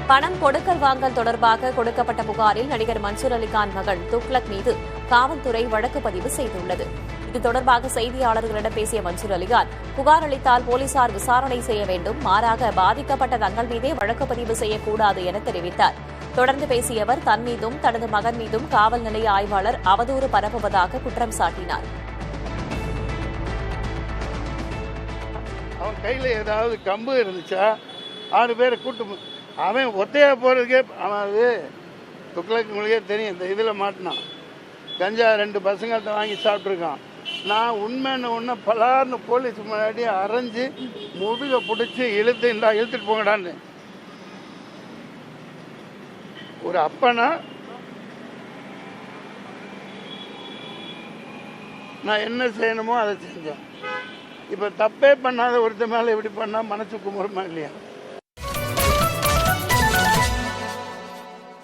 பணம் கொடுக்கல் வாங்கல் தொடர்பாக கொடுக்கப்பட்ட புகாரில் நடிகர் மன்சூர் அலிகான் மகன் துக்ளக் மீது காவல்துறை வழக்கு பதிவு செய்துள்ளது. இது தொடர்பாக செய்தியாளர்களிடம் பேசிய மன்சூர் அலிகான், புகார் அளித்தால் போலீசார் விசாரணை செய்ய வேண்டும், மாறாக பாதிக்கப்பட்ட தங்கள் மீதே வழக்கு பதிவு செய்யக்கூடாது என தெரிவித்தார். தொடர்ந்து பேசிய அவர் தன் மீதும் தனது மகன் மீதும் காவல் நிலைய ஆய்வாளர் அவதூறு பரப்புவதாக குற்றம் சாட்டினார். அவன் கையில் ஏதாவது கம்பு இருந்துச்சா 6 பேரை கூட்டு அவன் ஒத்தையா போகிறதுக்கே அவன் துக்ளக் உங்களுக்கே தெரியும். இந்த இதில் மாட்டினான், கஞ்சா 2 பசங்கள்கிட்ட வாங்கி சாப்பிட்ருக்கான். நான் உண்மைன்னு ஒன்று பலார்னு போலீஸ் முன்னாடி அரைஞ்சு முதுகை பிடிச்சி இழுத்துட்டு போங்கடான்னு. ஒரு அப்பனா நான் என்ன செய்யணுமோ அதை செஞ்சேன். இப்போ தப்பே பண்ணாத ஒருத்த மேலே இப்படி பண்ணால் மனசு குமுறமா இல்லையா?